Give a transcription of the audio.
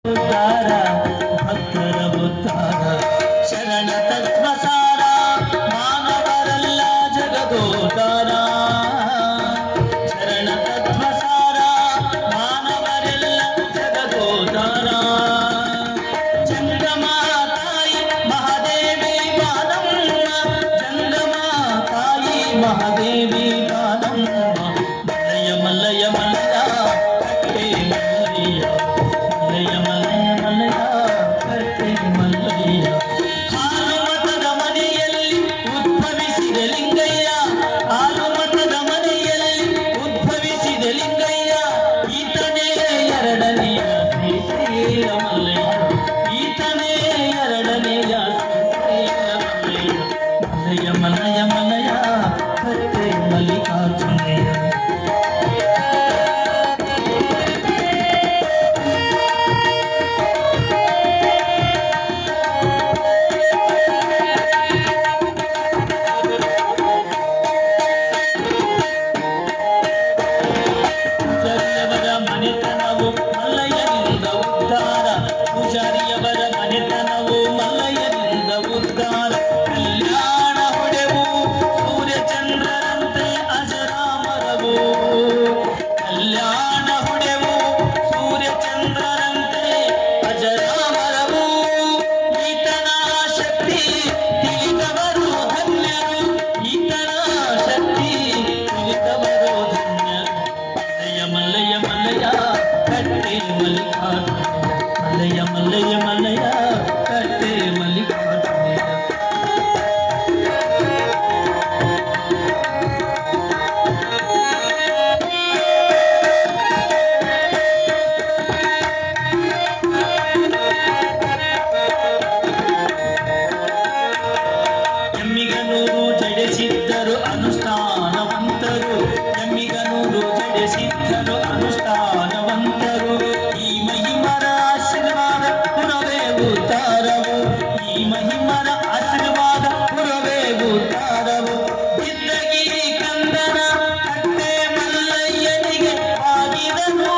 ಉದ್ಧಾರ ಭಕ್ತರ ಉದ್ಧಾರ ಶರಣ ತತ್ವಸಾರ ಮಾನವರೆಲ್ಲ ಜಗದೋದ್ಧಾರ ಶರಣ ತತ್ವಸಾರ ಮಾನವರೆಲ್ಲ ಜಗದೋದ್ಧಾರ ಚಂದ್ರಮಾ ತಾಯಿ ಮಹಾದೇವಿ ಬಾನಮ್ಮ ಚಂದ್ರಮ ತಾಯಿ ಮಹಾದೇವಿ ಬಾನಮ್ಮ ಮಲ್ಲಯ ಮಲ್ಲಯ ಮಲ್ಲಯ ಕಟ್ಟೆ ಮಲ್ಲಯ್ಯ ಮಲ್ಲಯ ಮಲ್ಲಯ ಮಲ್ಲಯ ಕಟ್ಟೆ ಮಲ್ಲಯ್ಯ ಹಾಲು ಮತದ ಮನೆಯಲ್ಲಿ ಉದ್ಭವಿಸಿದ ಲಿಂಗಯ್ಯ ಹಾಲು ಮತದ ಮನೆಯಲ್ಲಿ ಉದ್ಭವಿಸಿದ ಲಿಂಗಯ್ಯ ಈತನೇ ಎರಡನೆಯ ಶ್ರೀಶೈಲ ಮಲ್ಲಯ್ಯ ಈತನೇ ಎರಡನೆಯ ಶ್ರೀಶೈಲ ಮಲ್ಲಯ್ಯ ಮಲ್ಲಯ ಮಲ್ಲಯ ಮಲ್ಲಯ ಕಟ್ಟೆ ಮಲ್ಲಿಕಾರ್ಜುನಯ್ಯ ಪೂಜಾರಿಯವರ ಮನೆತನವು ಮಲ್ಲಯ್ಯನಿಂದ ಉದ್ಧಾರ ಪೂಜಾರಿಯವರ ಮನೆತನವು ಮಲ್ಲಯ್ಯನಿಂದ ಉದ್ಧಾರ ಕಲ್ಯಾಣ ಹೊಡೆವು ಸೂರ್ಯಚಂದ್ರರಂತೆ ಅಜರಾಮರವು ಕಲ್ಯಾಣ ಹೊಡೆವು ಸೂರ್ಯಚಂದ್ರರಂತೆ ಅಜರಾಮರವು ಈತನ ಶಕ್ತಿ ತಿಳಿದವರು ಧನ್ಯರು ಈತನ ಶಕ್ತಿ ತಿಳಿದವರು ಧನ್ಯರು ಮಲ್ಲಯ್ಯ ಮಲ್ಲಯ್ಯ ಕಟ್ಟೆ ಮಲ್ಲಿಕಾರ್ಜುನಯ್ಯ ಮಲ್ಲಯ್ಯ ಮಲ್ಲಯ್ಯ ಮಲ್ಲಯ್ಯ ಕಟ್ಟೆ ಮಲ್ಲಿಕಾರ್ಜುನಯ್ಯ ಎಮ್ಮಿಗನೂರು ಜಡಿಸಿದ್ದರು ಅನುಷ್ಠಾನವಂತರು ಎಮ್ಮಿಗನೂರು ಜಡಿಸಿದ್ದರು ಅನುಷ್ಠಾನವಂತರು ಈ ಮಹಿಮರ ಆಶೀರ್ವಾದ ಪುರವೇ ಉದ್ಧಾರವು ಈ ಮಹಿಮರ ಆಶೀರ್ವಾದ ಪುರವೇ ಉದ್ಧಾರವು ಬಿದ್ದಗಿ ಕಂದನ ಕಟ್ಟೆ ಮಲ್ಲಯ್ಯನಿಗೆ ಆಗಿದನು